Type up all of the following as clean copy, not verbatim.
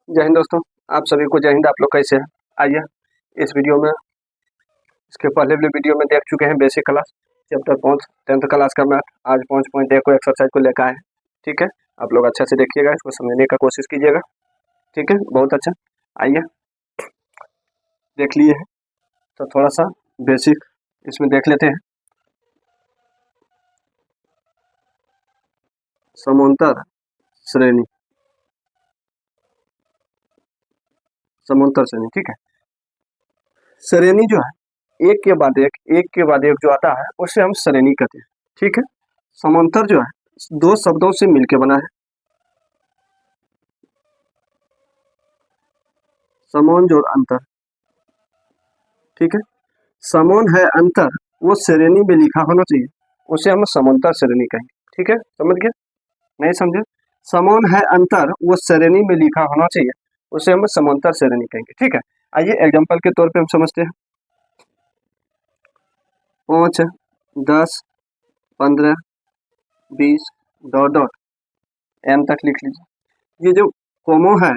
जय हिंद दोस्तों, आप सभी को जय हिंद। आप लोग कैसे हैं? आइए इस वीडियो में, इसके पहले भी वीडियो में देख चुके हैं basic class chapter 5 10th class का मैथ। आज 5.1 को एक्सरसाइज को लेकर आए हैं। ठीक है, आप लोग अच्छे से देखिएगा, इसको समझने का कोशिश कीजिएगा। ठीक है, बहुत अच्छा। आइए देख लिए हैं तो थोड़ा सा बेसिक इसमें देख लेते हैं। समांतर श्रेणी, समांतर श्रेणी। ठीक है, श्रेणी जो है एक के बाद एक जो आता है उसे हम श्रेणी कहते हैं। ठीक है, समांतर जो है दो शब्दों से मिलकर बना है। समान जोड़ अंतर। ठीक है, समान है अंतर वो श्रेणी में लिखा होना चाहिए, उसे हम समांतर श्रेणी कहेंगे। ठीक है, समझ गए? नहीं समझे? समान है अंतर वो श्रेणी में लिखा होना चाहिए, उसे हम समांतर श्रेणी कहेंगे। ठीक है, आइए एग्जांपल के तौर पे हम समझते हैं। 5, 10, 15, 20 डॉट डॉट n तक लिख लीजिए। ये जो कोमो है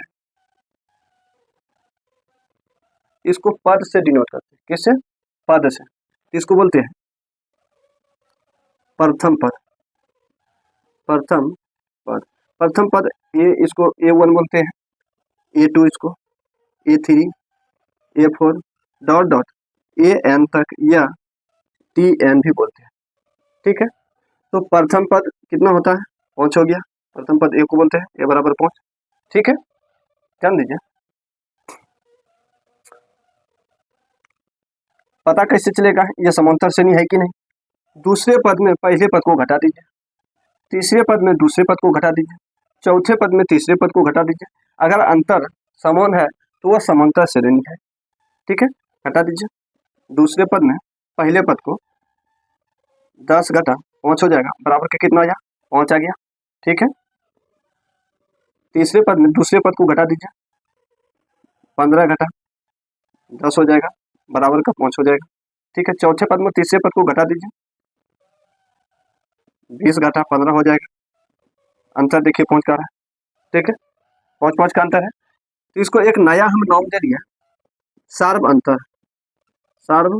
इसको पद से डिनोट करते हैं। किससे? पद से। इसको बोलते हैं प्रथम पद। प्रथम पद, प्रथम पद। ये इसको A1 बोलते हैं, A2 इसको, A3, A4 dot dot AN तक या TN भी बोलते हैं। ठीक है, तो प्रथम पद कितना होता है? 5 हो गया। प्रथम पद A को बोलते हैं A बराबर 5। ठीक है, ध्यान दीजिए। पता कैसे चलेगा ये समांतर श्रेणी है कि नहीं? दूसरे पद में पहले पद को घटा दीजिए, तीसरे पद में दूसरे पद को घटा दीजिए, चौथे पद में तीसरे पद को घटा दीजिए। अगर अंतर समान है तो वह समांतर श्रेणी है। ठीक है, घटा दीजिए। दूसरे पद में पहले पद को 10 घटा 5 हो जाएगा, बराबर के कितना आया? 5 आ गया। ठीक है, तीसरे पद में दूसरे पद को घटा दीजिए, 15 घटा 10 हो जाएगा, बराबर का 5 हो जाएगा। ठीक है, चौथे पद में तीसरे पद को घटा दीजिए, 20 घटा 15 हो जाएगा। अंतर देखिए 5 का रहा है। ठीक है, 5 का अंतर है, तो इसको एक नया हम नाम दे दिया, सार्व अंतर। सार्व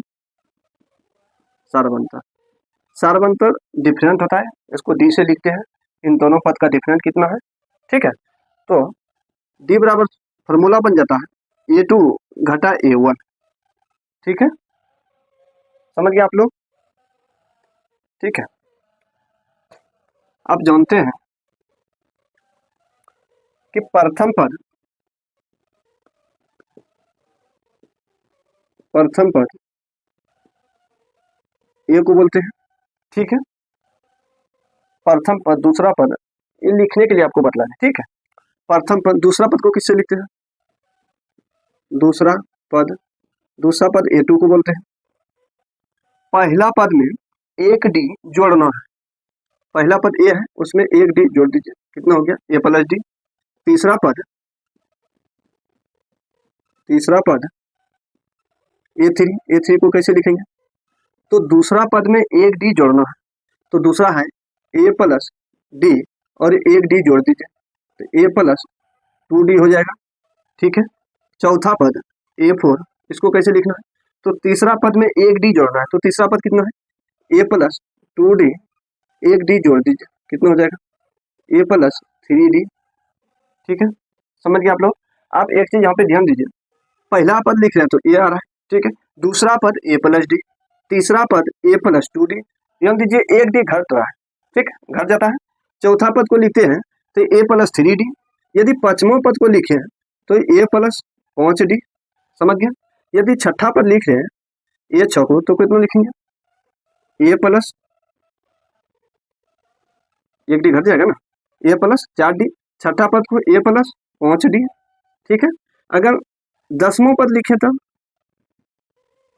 अंतर। सार्व अंतर डिफरेंट होता है, इसको डी से लिखते हैं। इन दोनों पद का डिफरेंट कितना है? ठीक है, तो डी बराबर फॉर्मूला बन जाता है A2 घटा A1। ठीक है, समझ गए आप लोग? ठीक है, आप जानते हैं कि प्रथम पद ए को बोलते हैं। ठीक है, प्रथम पद दूसरा पद ये लिखने के लिए आपको बतलाना है। ठीक है, प्रथम पद दूसरा पद को किससे लिखते हैं? दूसरा पद A2 को बोलते हैं। पहला पद में एक डी जोड़ना है। पहला पद ए है, उसमें एक डी जोड़ दीजिए, कितना हो गया? A plus D. तीसरा पद A3 को कैसे लिखेंगे? तो दूसरा पद में एक डी जोड़ना है, तो दूसरा है A प्लस डी और एक डी जोड़ दीजिए, तो A प्लस 2D हो जाएगा। ठीक है, चौथा पद A4, इसको कैसे लिखना है? तो तीसरा पद में एक डी जोड़ना है, तो तीसरा पद कितना है? A प्लस 2D, एक डी जोड़ दीजिए, कितना हो जाएगा? A plus 3D। ठीक है, समझ गए आप लोग? आप एक चीज यहाँ पे ध्यान दीजिए, पहला पद लिख रहे हैं तो A आ रहा है। ठीक है, दूसरा पद A प्लस डी, तीसरा पद A प्लस 2D। ध्यान दीजिए, एक डी घट रहा है। ठीक, घट जाता है। चौथा पद को लिखते हैं तो A प्लस 3D। यदि पांचवा पद को लिखे हैं तो A प्लस 5D। समझ गया? यदि छठा पद लिख रहे हैं A6 को तो कितना लिखेंगे? A प्लस, एक डी घट जाएगा ना, A प्लस 4D। छठा पद को A प्लस 5D। ठीक है, अगर 10वां पद लिखे तब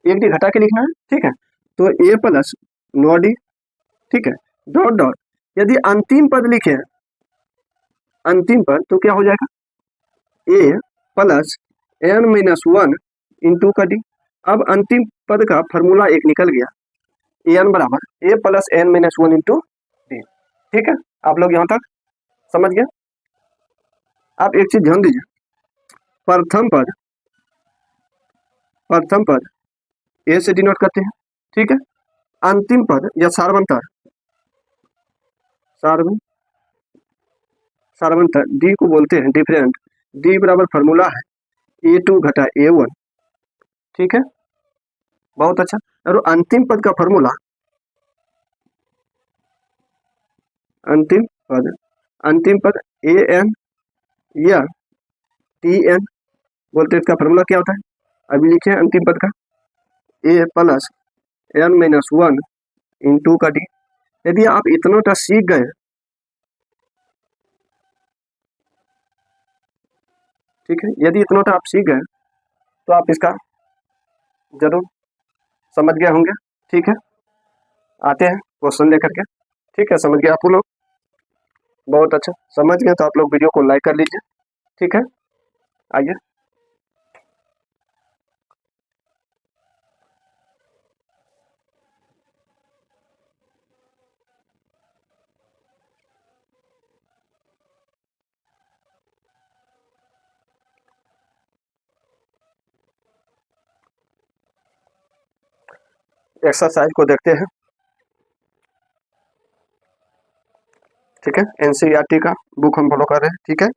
एक डी घटा के लिखना है। ठीक है, तो A प्लस 9D। ठीक है, डॉट डॉट। यदि अंतिम पद लिखे हैं, अंतिम पद, तो क्या हो जाएगा? A प्लस n-1 इंटू का D। अब अंतिम पद का फॉर्मूला एक निकल गया, an बराबर A plus n-1 into D। ठीक है, आप लोग यहाँ तक समझ गए? आप एक चीज ध्यान दीजिए, प्रथम पद ए से डिनोट करते हैं, ठीक है। अंतिम पद या सार्वंतर डी को बोलते हैं डिफरेंट। डी बराबर फॉर्मूला है A2 घटा A1, ठीक है, बहुत अच्छा। और अंतिम पद का फॉर्मूला, अंतिम पद AN या TN बोलते हैं। इसका फॉर्मूला क्या होता है, अभी लिखे अंतिम पद का A plus N minus 1 into का D। यदि आप इतना सीख गए, ठीक है, यदि इतना आप सीख गए तो आप इसका जरूर समझ गए होंगे, ठीक है। आते हैं क्वेश्चन लेकर के, ठीक है, समझ गए आप लोग, बहुत अच्छा। समझ गए तो आप लोग वीडियो को लाइक कर लीजिए, ठीक है। आइए एक्सरसाइज को देखते हैं, ठीक है। एनसीईआरटी का बुक हम फॉलो कर रहे हैं, ठीक है।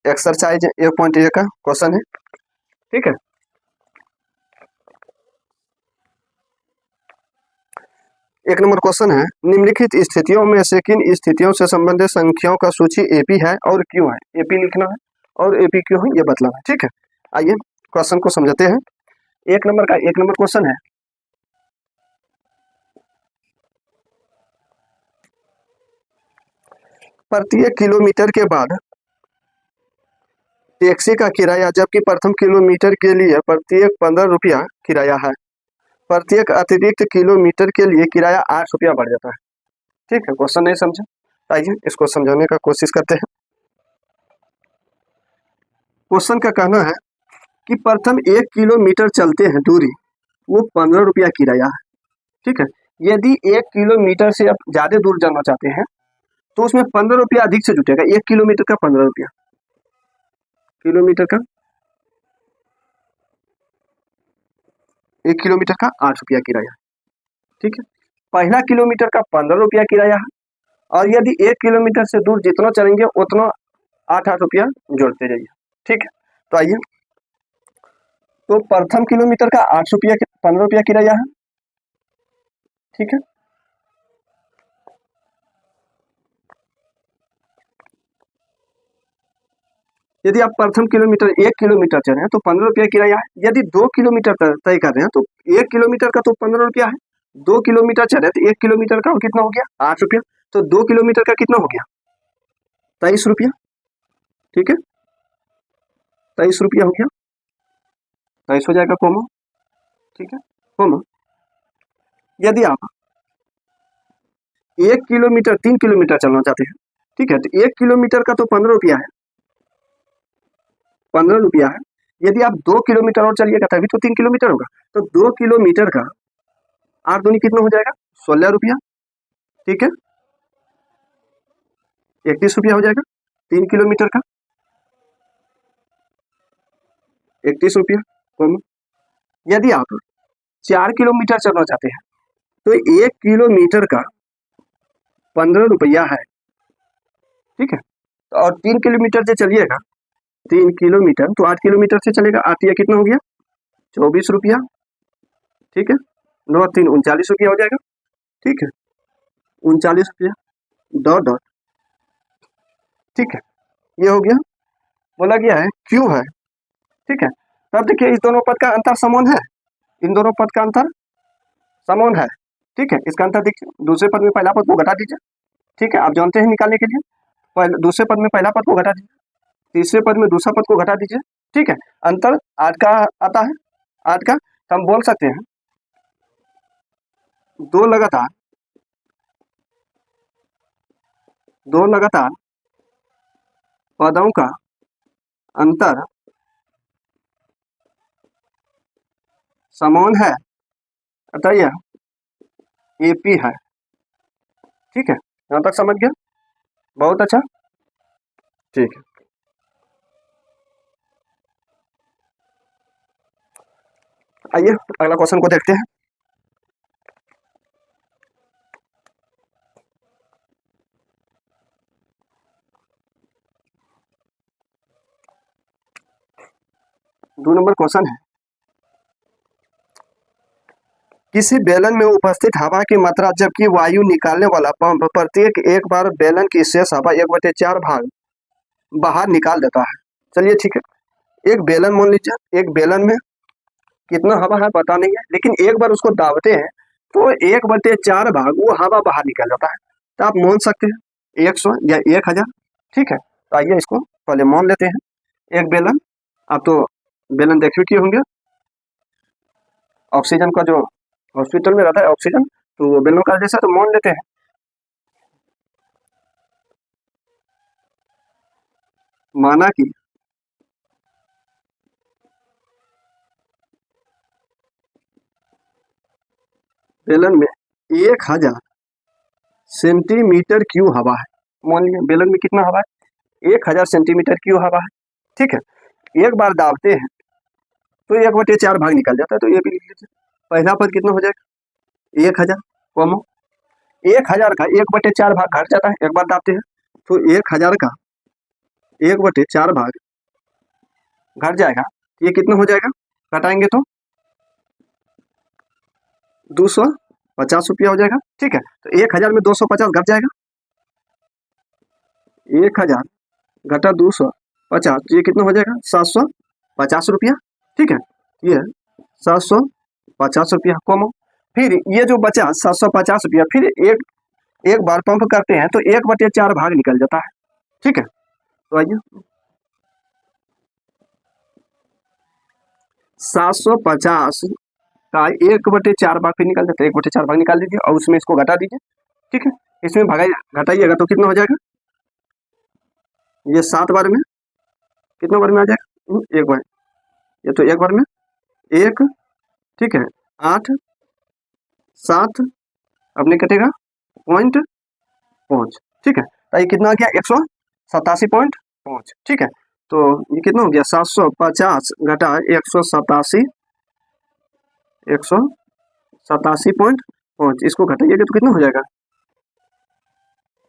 एक्सरसाइज 1.1 का क्वेश्चन है, ठीक है। एक नंबर क्वेश्चन है, निम्नलिखित स्थितियों में से किन स्थितियों से संबंधित संख्याओं का सूची एपी है और क्यों है। एपी लिखना है और एपी क्यों है ये बतलाना है, ठीक है। आइए क्वेश्चन को समझते हैं। एक नंबर क्वेश्चन है, प्रत्येक किलोमीटर के बाद टैक्सी का किराया, जबकि प्रथम किलोमीटर के लिए प्रत्येक 15 रुपया किराया है, प्रत्येक अतिरिक्त किलोमीटर के लिए किराया 8 रुपया बढ़ जाता है, ठीक है। क्वेश्चन नहीं समझे, आइए इसको समझाने का कोशिश करते हैं। क्वेश्चन का कहना है कि प्रथम 1 किलोमीटर चलते हैं दूरी, वो 15 रुपया किराया है, ठीक है। यदि 1 किलोमीटर से आप ज्यादा दूर जाना चाहते हैं तो उसमें 15 रुपया अधिक से जुटेगा। 1 किलोमीटर का 15 रुपया, किलोमीटर का 1 किलोमीटर का 8 रुपया किराया, ठीक है। पहला किलोमीटर का 15 रुपया किराया है, और यदि 1 किलोमीटर से दूर जितना चलेंगे उतना 8-8 रुपया जोड़ते जाइए, ठीक है। तो आइए, तो प्रथम किलोमीटर का 8 रुपया 15 रुपया किराया है, ठीक है। यदि आप प्रथम किलोमीटर 1 किलोमीटर चल रहे हैं तो 15 रुपया किराया है। यदि 2 किलोमीटर तय कर रहे हैं तो 1 किलोमीटर का तो 15 रुपया है, 2 किलोमीटर चल रहे हैं तो 1 किलोमीटर का कितना हो गया, 8 रुपया। तो 2 किलोमीटर का कितना हो गया, 23 रुपया, ठीक है, 23 रुपया हो गया, 23 हो जाएगा कोमा, ठीक है, कोमा। यदि आप 1 किलोमीटर 3 किलोमीटर चलना चाहते हैं, ठीक है, तो 1 किलोमीटर का तो 15 रुपया है, 15 रुपया है। यदि आप 2 किलोमीटर और चलिएगा तभी तो 3 किलोमीटर होगा। तो 2 किलोमीटर का 8 दूनी कितना हो जाएगा, 16 रुपया, ठीक है, 31 रुपया हो जाएगा। 3 किलोमीटर का 31 रुपया, कॉमा। यदि आप 4 किलोमीटर चलना चाहते हैं तो 1 किलोमीटर का 15 रुपया है, ठीक है। और 3 किलोमीटर से चलिएगा, 3 किलोमीटर तो 8 किलोमीटर से चलेगा, 8 या कितना हो गया, 24 रुपया, ठीक है, 9 3 39 रुपया हो जाएगा, ठीक है, 39 रुपया डॉट डॉट, ठीक है। ये हो गया, बोला गया है क्यों है, ठीक है। तब देखिए इस दोनों पद का अंतर समान है, इन दोनों पद का अंतर समान है, ठीक है। इसका अंतर देखिए, दूसरे पद में पहला पद को घटा दीजिए, ठीक है, आप जानते हैं निकालने के लिए। दूसरे पद में पहला पद को घटा दीजिए, तीसरे पद में दूसरा पद को घटा दीजिए, ठीक है। अंतर 8 का आता है, 8 का। तो हम बोल सकते हैं दो लगातार पदों का अंतर समान है, अतः यह एपी है, ठीक है। यहां तक समझ गया, बहुत अच्छा, ठीक है। आइए अगला क्वेश्चन को देखते हैं। दो नंबर क्वेश्चन है, किसी बेलन में उपस्थित हवा की मात्रा जबकि वायु निकालने वाला पंप प्रत्येक एक बार बेलन की शेष हवा 1/4 भाग बाहर निकाल देता है। चलिए ठीक है, एक बेलन मान लीजिए, एक बेलन में कितना हवा है पता नहीं है, लेकिन एक बार उसको दाबते हैं तो 1/4 भाग वो हवा बाहर निकल जाता है। तो आप मान सकते हैं 100 या 1000। ठीक है, तो आइए इसको पहले मान लेते हैं। एक बेलन, आप तो बेलन देख किए होंगे, ऑक्सीजन का जो हॉस्पिटल में रहता है ऑक्सीजन, तो वो बेलन का जैसा, तो मान लेते हैं। माना कि बेलन में 1000 सेंटीमीटर क्यूब हवा है। मान लीजिए बेलन में कितना हवा है, 1000 सेंटीमीटर क्यूब हवा है। ठीक है, एक बार दाबते हैं तो 1/4 भाग निकल जाता है। तो ये भी लिख लीजिए, पहला पद कितना हो जाएगा 1000, 1000 का 1/4 भाग घट जाता है, एक बार दाबते हैं तो 1000 का 1/4 भाग घट जाएगा। ये कितना हो जाएगा, घटाएंगे तो 250 रुपया हो जाएगा। ठीक है, तो 1000 में 250 घट जाएगा, 1000 घटा 250, ये कितना हो जाएगा 750 रुपया। ठीक है, ये 750 रुपया कॉमो। फिर ये जो बचा 750 रुपया, फिर एक बार पंप करते हैं तो 1/4 भाग निकल जाता है। ठीक है, तो आइए 750 का 1/4 भाग फिर निकल जाता है, 1/4 भाग निकाल दीजिए और उसमें इसको घटा दीजिए। ठीक है, इसमें घटाइएगा तो कितना हो जाएगा, ये 7 बार में कितना बार में आ जाएगा, एक बार, ये तो एक बार में एक। ठीक है, 8 7 अपने कटेगा 0.5। ठीक है, तो ये कितना आ गया 187.5। ठीक है, तो ये कितना हो गया 750 घटा 187.5, इसको घटाइएगा तो कितना हो जाएगा,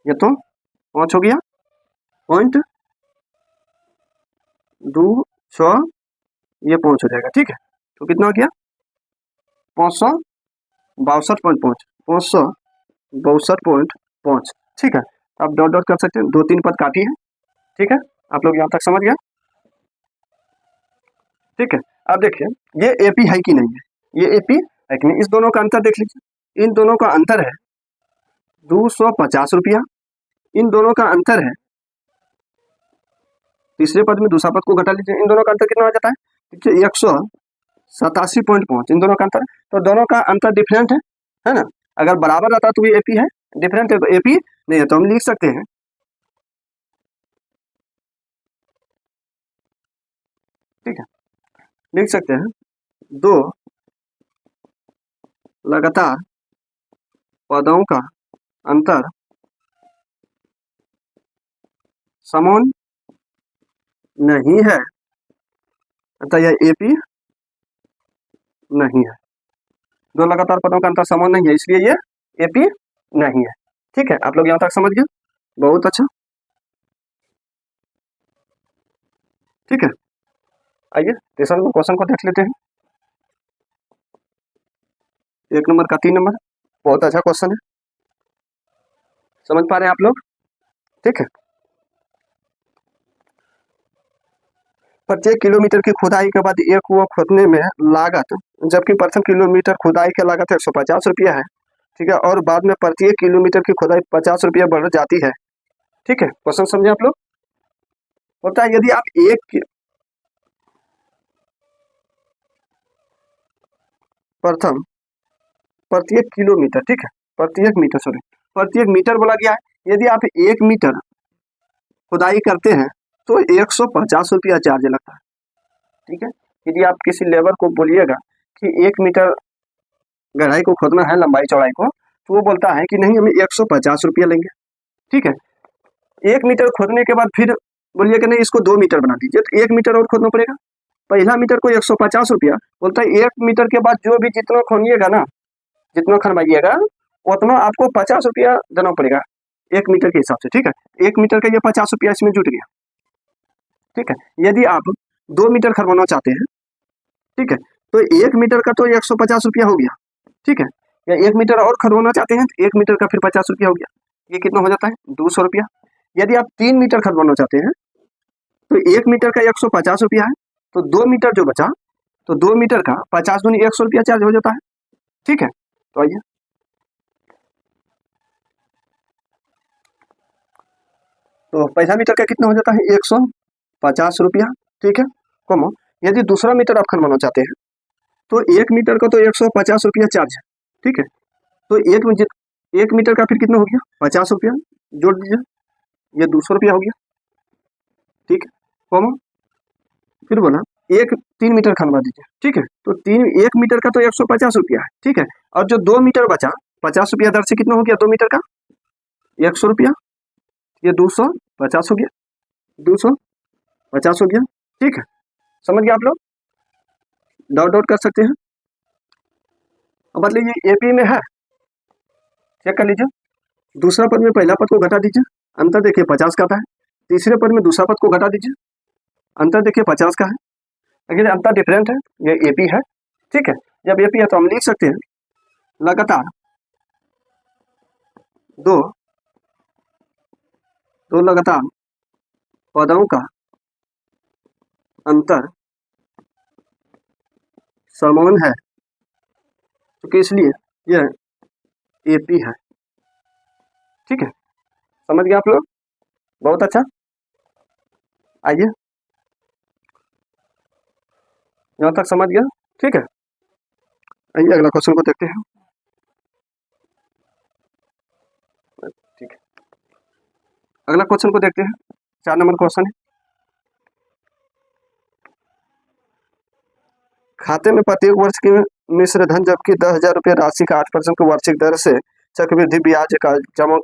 ये तो 5 हो गया 0.26, ये 5 हो जाएगा। ठीक है, तो कितना हो गया 562.5, 562.5। ठीक है, आप डॉट डॉट कर सकते हैं, 2-3 पद काफी है। ठीक है, आप लोग यहाँ तक समझ गया। ठीक है, अब देखिए ये एपी है कि नहीं है, ये एपी है कि नहीं, इस दोनों का अंतर देख लीजिए। इन दोनों का अंतर है 250 रुपया, इन दोनों का अंतर है, तीसरे पद में दूसरा पद को घटा लीजिए, इन दोनों का अंतर कितना आ जाता है 187.5, इन दोनों का अंतर। तो दोनों का अंतर डिफरेंट है ना। अगर बराबर रहता तो ये एपी है, डिफरेंट है तो एपी नहीं है, तो हम लिख सकते हैं ठीक है, लिख सकते हैं दो लगातार पदों का अंतर समान नहीं है, अतः यह एपी नहीं है। दो लगातार पदों का अंतर समान नहीं है, इसलिए ये एपी नहीं है। ठीक है, आप लोग यहाँ तक समझ गए, बहुत अच्छा। ठीक है, आइए तीसरा क्वेश्चन को देख लेते हैं। 1 नंबर का 3 नंबर, बहुत अच्छा क्वेश्चन है, समझ पा रहे हैं आप लोग। ठीक है, प्रत्येक किलोमीटर की खुदाई के बाद एक कुआं खोदने में लागत, जबकि प्रथम किलोमीटर खुदाई की लागत 150 रुपया है। ठीक है, और बाद में प्रत्येक किलोमीटर की खुदाई 50 रुपया बढ़ जाती है। ठीक है, क्वेश्चन समझे आप लोग। होता है यदि आप प्रथम प्रत्येक किलोमीटर, ठीक है, प्रत्येक मीटर बोला गया है, यदि आप 1 मीटर खुदाई करते हैं तो 150 रुपया चार्ज लगता है। ठीक है, यदि आप किसी लेबर को बोलिएगा कि 1 मीटर गहराई को खोदना है, लंबाई चौड़ाई को, तो वो बोलता है कि नहीं हमें 150 रुपया लेंगे। ठीक है, 1 मीटर खोदने के बाद फिर बोलिए कि नहीं इसको 2 मीटर बना दीजिए, तो 1 मीटर और खोदना पड़ेगा। पहला मीटर को 150 रुपया, बोलता है 1 मीटर के बाद जो भी जितना खनिएगा ना, जितना खनवाइएगा उतना आपको 50 रुपया देना पड़ेगा 1 मीटर के हिसाब से। ठीक है, 1 मीटर का ये 50 रुपया इसमें जुट गया। ठीक है, यदि आप 2 मीटर खनवाना चाहते हैं, ठीक है, तो 1 मीटर का तो 150 रुपया हो गया। ठीक है, या 1 मीटर और खनवाना चाहते हैं तो 1 मीटर का फिर 50 रुपया हो गया। ये कितना हो जाता है? 200 रुपया। यदि आप 3 मीटर खनवाना चाहते हैं तो 1 मीटर का 150 रुपया है, तो 2 मीटर जो बचा, तो 2 मीटर का 50 दूनी 100 रुपया चार्ज हो जाता है। ठीक है, तो आइए तो पहला मीटर का कितना हो जाता है? 150 रुपया। ठीक है, कमो यदि दूसरा मीटर आप खनवाना चाहते हैं तो 1 मीटर का तो 150 रुपया चार्ज है। ठीक है, तो 1 मीटर का फिर कितना हो गया? 50 रुपया जोड़ दीजिए, ये 200 रुपया हो गया। ठीक है, कॉमा फिर बोला 3 मीटर खनवा दीजिए। ठीक है, तो 1 मीटर का तो 150 रुपया है। ठीक है, और जो 2 मीटर बचा 50 रुपया दर से कितना हो गया? 2 मीटर का 100 रुपया, ये 250 हो गया, 250 हो गया। ठीक है, समझ गया आप लोग? डॉट डॉट कर सकते हैं। अब मतलब ये एपी में है, चेक कर लीजिए। दूसरा पद में पहला पद को घटा दीजिए, अंतर देखिए 50 का आता है। तीसरे पद में दूसरा पद को घटा दीजिए, अंतर देखिए 50 का है। लेकिन अंतर डिफरेंट है, ये एपी है। ठीक है, जब एपी है तो हम लिख सकते हैं लगातार दो लगातार पदों का अंतर समान है, तो इसलिए यह एपी है। ठीक है, समझ गया आप लोग? बहुत अच्छा। आइए, यहाँ तक समझ गया? ठीक है, आइए अगला क्वेश्चन को देखते हैं। ठीक है, अगला क्वेश्चन को देखते हैं। 4 नंबर क्वेश्चन है, खाते में प्रत्येक वर्ष की मिश्र धन जबकि 10,000 रुपये राशि का 8% की वार्षिक दर से चक्रवृद्धि ब्याज का जमा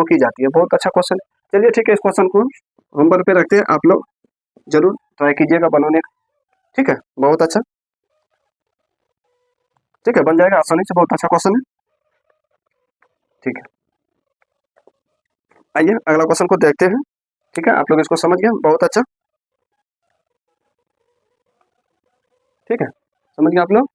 की जाती है। बहुत अच्छा क्वेश्चन है। चलिए ठीक है, इस क्वेश्चन को होमवर्क पे रखते हैं, आप लोग जरूर ट्राई कीजिएगा बनाने का। ठीक है, बहुत अच्छा। ठीक है, बन जाएगा आसानी से, बहुत अच्छा क्वेश्चन है। ठीक है, आइए अगला क्वेश्चन को देखते हैं। ठीक है, आप लोग इसको समझ गए, बहुत अच्छा। ठीक है, समझ गए आप लोग?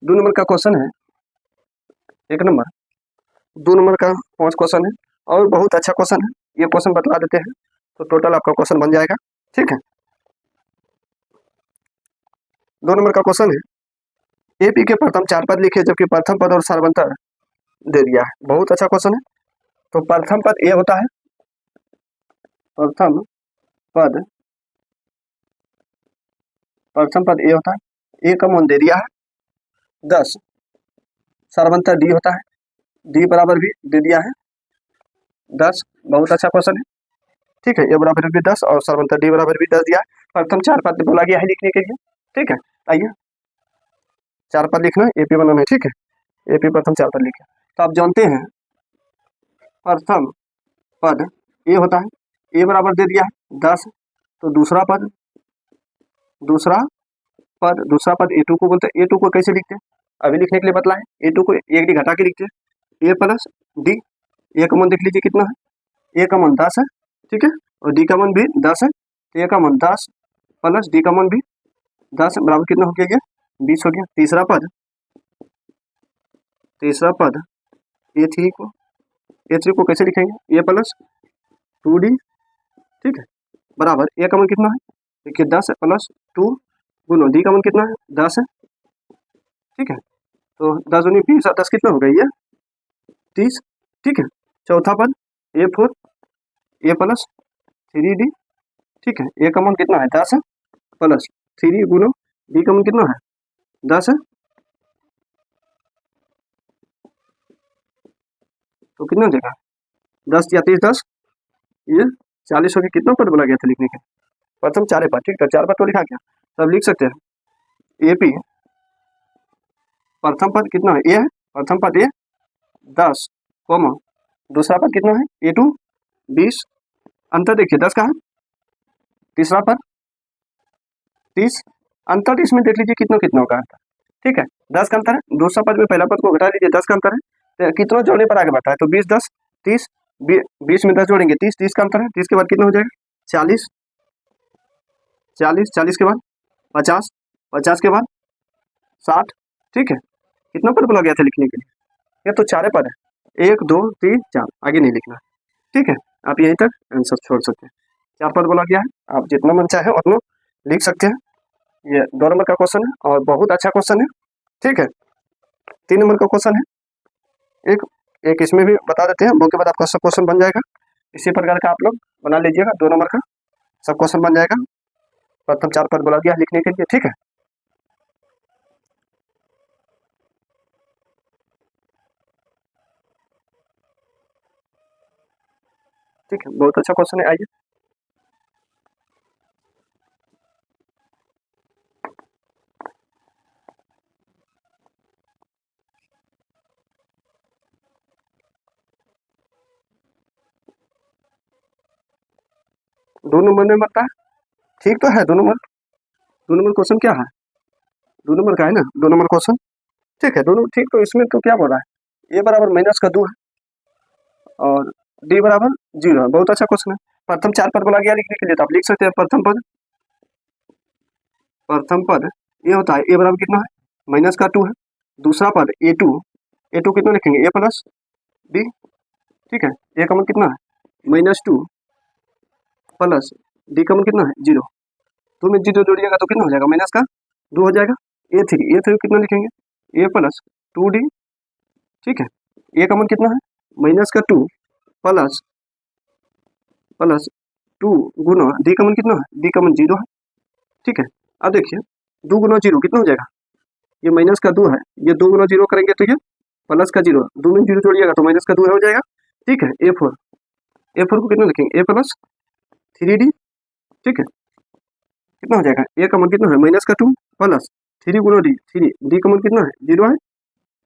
दो नंबर का क्वेश्चन है, 1 नंबर 2 नंबर का 5 क्वेश्चन है और बहुत अच्छा क्वेश्चन है। ये क्वेश्चन बतला देते हैं तो टोटल आपका क्वेश्चन बन जाएगा। ठीक है, 2 नंबर का क्वेश्चन है, एपी के प्रथम 4 पद लिखे जबकि प्रथम पद और सार्वंतर दे दिया है। बहुत अच्छा क्वेश्चन है। तो प्रथम पद ए होता है, प्रथम पद ए होता है, ए का मान दे दिया है 10, सार्वंतर डी होता है, डी बराबर भी दे दिया है 10। बहुत अच्छा क्वेश्चन है। ठीक है, ए बराबर भी 10 और सार्वंतर डी बराबर भी 10 दिया है। प्रथम 4 पद बोला गया है लिखने के लिए। ठीक है, आइए 4 पद लिखना है, एपी बनाना है। ठीक है, एपी प्रथम 4 पद लिखे। तो आप जानते हैं प्रथम पद ए होता है, ए बराबर दे दिया है 10, तो दूसरा पद दूसरा पद ए टू को बोलते हैं। ए टू को कैसे लिखते हैं अभी लिखने के लिए बतला है। ए टू को एक डी घटा के लिखते हैं, ए प्लस डी। ए का मान देख लीजिए कितना है, ए का मान 10 है। ठीक है, और डी का मान भी 10 है, तो ए का मान 10 प्लस डी का मान भी 10 बराबर कितना हो गया? 20 हो गया। तीसरा पद ए थ्री को कैसे लिखेंगे? ए प्लस 2d। ठीक है, बराबर ए का मान कितना है? देखिए 10 प्लस 2 गुनो डी का मान कितना है? 10 है। ठीक है, तो 10 दूनी 20 और 10 कितना हो गया? ये 30। ठीक है, चौथा पद ए फोर ए प्लस 3d। ठीक है, ए का मान कितना है? 10 है, प्लस 3 गुनो डी का मान कितना है? 10 है। तो कितना देगा? 10 या 30 10, ये 40 हो गया, कितना पद बोला गया था लिखने के? प्रथम 4 पद, ठीक है, 4 पद तो लिखा क्या, तब लिख सकते हैं AP प्रथम पद कितना है, ए है, प्रथम पद ए 10, दूसरा पद कितना है A2 20, अंतर देखिए 10 का है, तीसरा पद 30, अंतर इसमें देख लीजिए कितना कितना का अंतर, ठीक है, 10 का अंतर है, दूसरा पद में पहला पद को घटा लीजिए, 10 का अंतर है, तो कितना जोड़ने पर आगे बढ़ता है, तो 20 10 30, 20 में 10 जोड़ेंगे 30, 30 का अंतर है, 30 के बाद कितना हो जाएगा 40, 40, 40 के बाद 50, 50 के बाद 60, ठीक है, कितना पद बोला गया था लिखने के लिए, ये तो 4 पद है, 1 2 3 4, आगे नहीं लिखना, ठीक है, आप यहीं तक आंसर छोड़ सकते हैं, 4 पद बोला गया है, आप जितना मन चाहे उतना लिख सकते हैं, ये 2 नंबर का क्वेश्चन है और बहुत अच्छा क्वेश्चन है, ठीक है, 3 नंबर का क्वेश्चन है, एक एक इसमें भी बता देते हैं, उसके बाद आपका सब क्वेश्चन बन जाएगा, इसी प्रकार का आप लोग बना लीजिएगा, 2 नंबर का सब क्वेश्चन बन जाएगा, प्रथम 4 पद बोला गया लिखने के लिए, ठीक है, ठीक है, बहुत अच्छा क्वेश्चन है, आइए दो नंबर में बनता है, ठीक तो है, 2 नंबर क्वेश्चन क्या है, 2 नंबर का है ना, 2 नंबर क्वेश्चन, ठीक है, दोनों ठीक, तो इसमें तो क्या बोल रहा है, ए बराबर माइनस का 2 है और डी बराबर 0 है, बहुत अच्छा क्वेश्चन है, प्रथम 4 पद बोला गया लिखने के लिए, तो आप लिख सकते हैं प्रथम पद ये होता है, ए बराबर कितना है माइनस का 2 है, दूसरा पद ए टू कितना लिखेंगे, ए प्लस बी, ठीक है, ए का मान कितना है -2 प्लस डी का मान कितना है 0, तो में 0 जोड़िएगा तो कितना हो जाएगा, माइनस का 2 हो जाएगा, ए थ्री कितना लिखेंगे, ए प्लस 2D, ठीक है, ए का मान कितना है -2 प्लस प्लस 2 गुना डी का मान कितना है, डी का मान 0 है, ठीक है, अब देखिए 2 गुना 0 कितना हो जाएगा, ये माइनस का 2 है, ये 2 गुना 0 करेंगे तो ये प्लस का 0, 2 में 0 जोड़िएगा तो माइनस का 2 हो जाएगा, ठीक है, ए4 को कितना लिखेंगे, ए प्लस 3D, ठीक है, कितना हो जाएगा, ए का मान कितना है -2 प्लस 3 गुना डी, 3 डी का मान कितना है 0 है,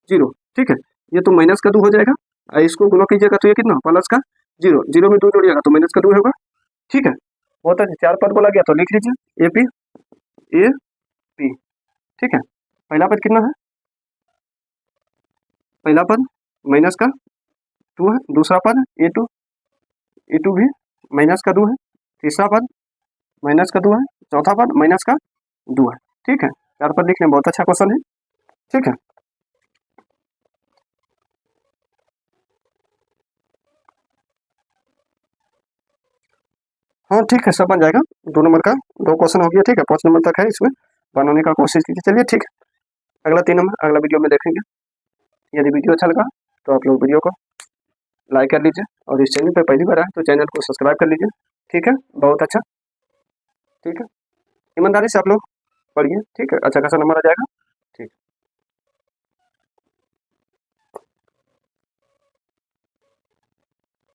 0, ठीक है, ये तो माइनस का 2 हो जाएगा, और इसको गुना कीजिएगा तो ये कितना प्लस का 0, 0 में 2 जोड़िएगा तो माइनस का 2 होगा, ठीक है, बहुत अच्छे, 4 पद बोला गया तो लिख लीजिए AP ए पी, ठीक है, पहला पद कितना है, पहला पद माइनस का 2 है, दूसरा पद ए टू भी माइनस का 2 है, तीसरा पद माइनस का 2 है, चौथा पद माइनस का 2 है, ठीक है, 4 पद लिखने में बहुत अच्छा क्वेश्चन है, ठीक है, हाँ ठीक है, सब बन जाएगा, 2 नंबर का 2 क्वेश्चन हो गया, ठीक है, 5 नंबर तक है, इसमें बनाने का कोशिश कीजिए, चलिए ठीक है, अगला 3 नंबर अगला वीडियो में देखेंगे, यदि वीडियो अच्छा लगा तो आप लोग वीडियो को लाइक कर लीजिए, और इस चैनल पर पहली बार आए तो चैनल को सब्सक्राइब कर लीजिए, ठीक है, बहुत अच्छा, ठीक है, ईमानदारी से आप लोग पढ़िए, ठीक है, अच्छा खासा नंबर आ जाएगा, ठीक है।